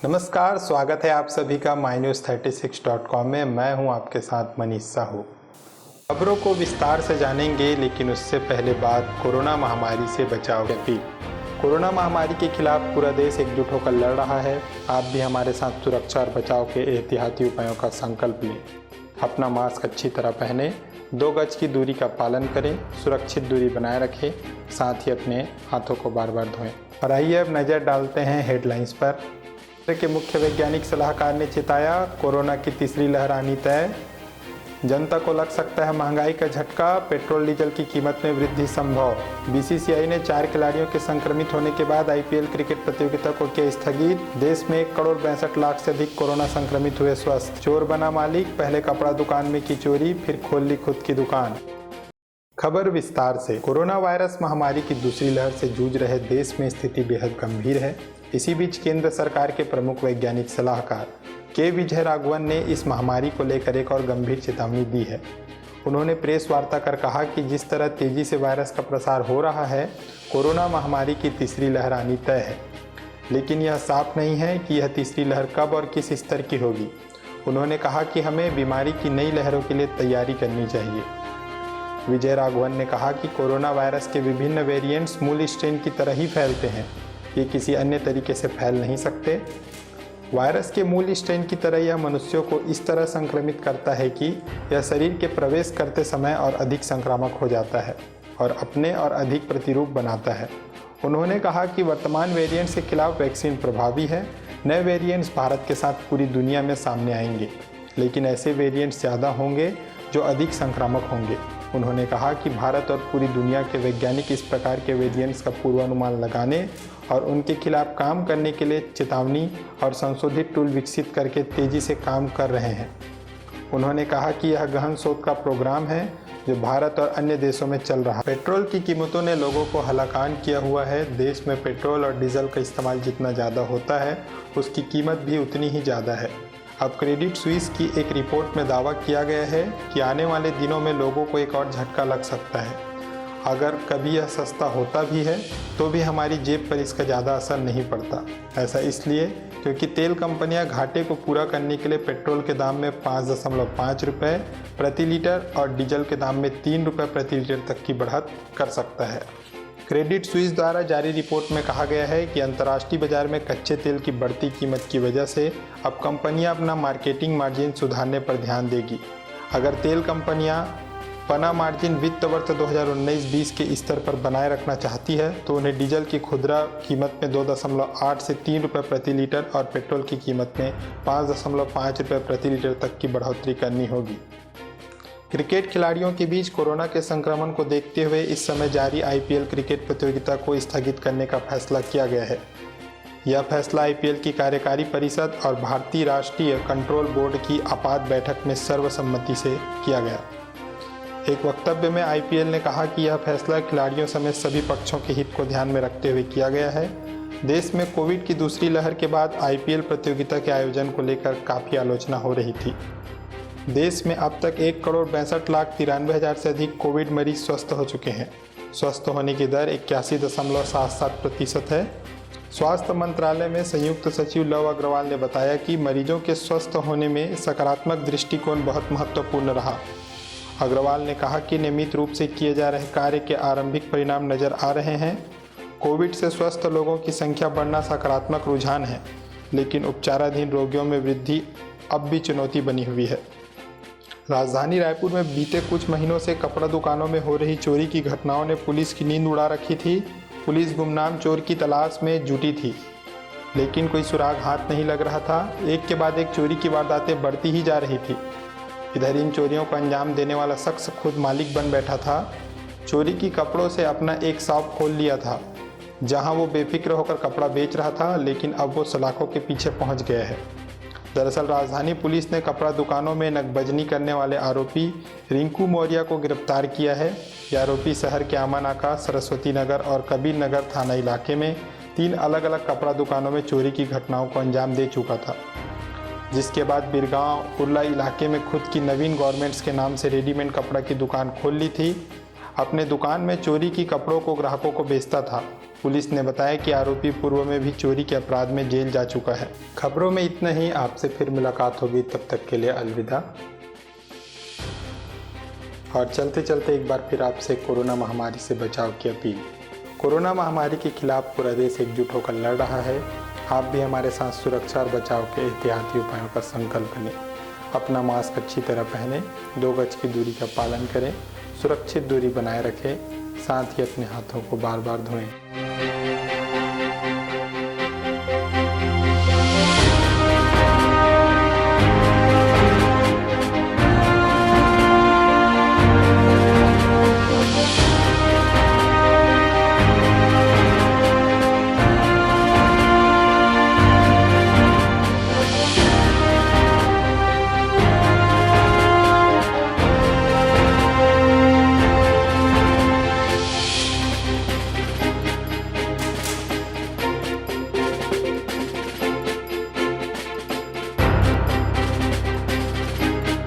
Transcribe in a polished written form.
नमस्कार, स्वागत है आप सभी का mynews36.com में। मैं हूं आपके साथ मनीष साहू। खबरों को विस्तार से जानेंगे, लेकिन उससे पहले बात कोरोना महामारी से बचाव की अपील। कोरोना महामारी के खिलाफ पूरा देश एकजुट होकर लड़ रहा है। आप भी हमारे साथ सुरक्षा और बचाव के एहतियाती उपायों का संकल्प लें। अपना मास्क अच्छी तरह पहनें, 2 गज की दूरी का पालन करें, सुरक्षित दूरी बनाए रखें, साथ ही अपने हाथों को बार बार धोएं। और आइए अब नज़र डालते हैं हेडलाइंस पर। के मुख्य वैज्ञानिक सलाहकार ने चिताया, कोरोना की तीसरी लहर आनी तय। जनता को लग सकता है महंगाई का झटका, पेट्रोल डीजल की कीमत में वृद्धि संभव। बीसीसीआई ने 4 खिलाड़ियों के संक्रमित होने के बाद आईपीएल क्रिकेट प्रतियोगिता को किया स्थगित। देश में 1,62,62,00,000 से अधिक कोरोना संक्रमित हुए स्वस्थ। चोर बना मालिक, पहले कपड़ा दुकान में की चोरी, फिर खोल ली खुद की दुकान। खबर विस्तार से। कोरोना वायरस महामारी की दूसरी लहर से जूझ रहे देश में स्थिति बेहद गंभीर है। इसी बीच केंद्र सरकार के प्रमुख वैज्ञानिक सलाहकार के विजय राघवन ने इस महामारी को लेकर एक और गंभीर चेतावनी दी है। उन्होंने प्रेस वार्ता कर कहा कि जिस तरह तेजी से वायरस का प्रसार हो रहा है, कोरोना महामारी की तीसरी लहर आनी तय है, लेकिन यह साफ नहीं है कि यह तीसरी लहर कब और किस स्तर की होगी। उन्होंने कहा कि हमें बीमारी की नई लहरों के लिए तैयारी करनी चाहिए। विजय राघवन ने कहा कि कोरोना वायरस के विभिन्न वेरिएंट्स मूल स्ट्रेन की तरह ही फैलते हैं, ये किसी अन्य तरीके से फैल नहीं सकते। वायरस के मूल स्ट्रेन की तरह यह मनुष्यों को इस तरह संक्रमित करता है कि यह शरीर के प्रवेश करते समय और अधिक संक्रामक हो जाता है और अपने और अधिक प्रतिरूप बनाता है। उन्होंने कहा कि वर्तमान वेरिएंट्स के खिलाफ वैक्सीन प्रभावी है। नए वेरिएंट्स भारत के साथ पूरी दुनिया में सामने आएंगे, लेकिन ऐसे वेरिएंट्स ज़्यादा होंगे जो अधिक संक्रामक होंगे। उन्होंने कहा कि भारत और पूरी दुनिया के वैज्ञानिक इस प्रकार के वेरिएंट्स का पूर्वानुमान लगाने और उनके खिलाफ काम करने के लिए चेतावनी और संशोधित टूल विकसित करके तेजी से काम कर रहे हैं। उन्होंने कहा कि यह गहन शोध का प्रोग्राम है जो भारत और अन्य देशों में चल रहा है। पेट्रोल की कीमतों ने लोगों को हलाकान किया हुआ है। देश में पेट्रोल और डीजल का इस्तेमाल जितना ज़्यादा होता है, उसकी कीमत भी उतनी ही ज़्यादा है। अब क्रेडिट स्विस की एक रिपोर्ट में दावा किया गया है कि आने वाले दिनों में लोगों को एक और झटका लग सकता है। अगर कभी यह सस्ता होता भी है तो भी हमारी जेब पर इसका ज़्यादा असर नहीं पड़ता। ऐसा इसलिए क्योंकि तेल कंपनियां घाटे को पूरा करने के लिए पेट्रोल के दाम में 5.5 रुपये प्रति लीटर और डीजल के दाम में 3 रुपये प्रति लीटर तक की बढ़त कर सकता है। क्रेडिट स्विस द्वारा जारी रिपोर्ट में कहा गया है कि अंतर्राष्ट्रीय बाजार में कच्चे तेल की बढ़ती कीमत की वजह से अब कंपनियां अपना मार्केटिंग मार्जिन सुधारने पर ध्यान देगी। अगर तेल कंपनियां पना मार्जिन वित्त वर्ष 2019-20 के स्तर पर बनाए रखना चाहती है तो उन्हें डीजल की खुदरा कीमत में 2.8 से 3 रुपये प्रति लीटर और पेट्रोल की कीमत में 5.5 रुपये प्रति लीटर तक की बढ़ोतरी करनी होगी। क्रिकेट खिलाड़ियों के बीच कोरोना के संक्रमण को देखते हुए इस समय जारी आईपीएल क्रिकेट प्रतियोगिता को स्थगित करने का फैसला किया गया है। यह फैसला आईपीएल की कार्यकारी परिषद और भारतीय राष्ट्रीय कंट्रोल बोर्ड की आपात बैठक में सर्वसम्मति से किया गया। एक वक्तव्य में आईपीएल ने कहा कि यह फैसला खिलाड़ियों समेत सभी पक्षों के हित को ध्यान में रखते हुए किया गया है। देश में कोविड की दूसरी लहर के बाद आईपीएल प्रतियोगिता के आयोजन को लेकर काफ़ी आलोचना हो रही थी। देश में अब तक 1,62,93,000 से अधिक कोविड मरीज स्वस्थ हो चुके हैं। स्वस्थ होने की दर 81.77% है। स्वास्थ्य मंत्रालय में संयुक्त सचिव लव अग्रवाल ने बताया कि मरीजों के स्वस्थ होने में सकारात्मक दृष्टिकोण बहुत महत्वपूर्ण रहा। अग्रवाल ने कहा कि नियमित रूप से किए जा रहे कार्य के आरंभिक परिणाम नजर आ रहे हैं। कोविड से स्वस्थ लोगों की संख्या बढ़ना सकारात्मक रुझान है, लेकिन उपचाराधीन रोगियों में वृद्धि अब भी चुनौती बनी हुई है। राजधानी रायपुर में बीते कुछ महीनों से कपड़ा दुकानों में हो रही चोरी की घटनाओं ने पुलिस की नींद उड़ा रखी थी। पुलिस गुमनाम चोर की तलाश में जुटी थी, लेकिन कोई सुराग हाथ नहीं लग रहा था। एक के बाद एक चोरी की वारदातें बढ़ती ही जा रही थी। इधर इन चोरियों को अंजाम देने वाला शख्स खुद मालिक बन बैठा था। चोरी की कपड़ों से अपना एक शॉप खोल लिया था, जहां वो बेफिक्र होकर कपड़ा बेच रहा था, लेकिन अब वो सलाखों के पीछे पहुंच गया है। दरअसल राजधानी पुलिस ने कपड़ा दुकानों में नकबजनी करने वाले आरोपी रिंकू मौर्य को गिरफ्तार किया है। यह आरोपी शहर के आमानाका, सरस्वती नगर और कबीर नगर थाना इलाके में 3 अलग अलग कपड़ा दुकानों में चोरी की घटनाओं को अंजाम दे चुका था, जिसके बाद बिरगांव उर्ला इलाके में खुद की नवीन गारमेंट्स के नाम से रेडीमेड कपड़ा की दुकान खोल ली थी। अपने दुकान में चोरी की कपड़ों को ग्राहकों को बेचता था। पुलिस ने बताया कि आरोपी पूर्व में भी चोरी के अपराध में जेल जा चुका है। खबरों में इतना ही। आपसे फिर मुलाकात होगी, तब तक के लिए अलविदा। और चलते चलते एक बार फिर आपसे कोरोना महामारी से बचाव की अपील। कोरोना महामारी के खिलाफ पूरा देश एकजुट होकर लड़ रहा है। आप भी हमारे साथ सुरक्षा और बचाव के एहतियाती उपायों का संकल्प लें। अपना मास्क अच्छी तरह पहनें, 2 गज की दूरी का पालन करें, सुरक्षित दूरी बनाए रखें, साथ ही अपने हाथों को बार बार धोएं।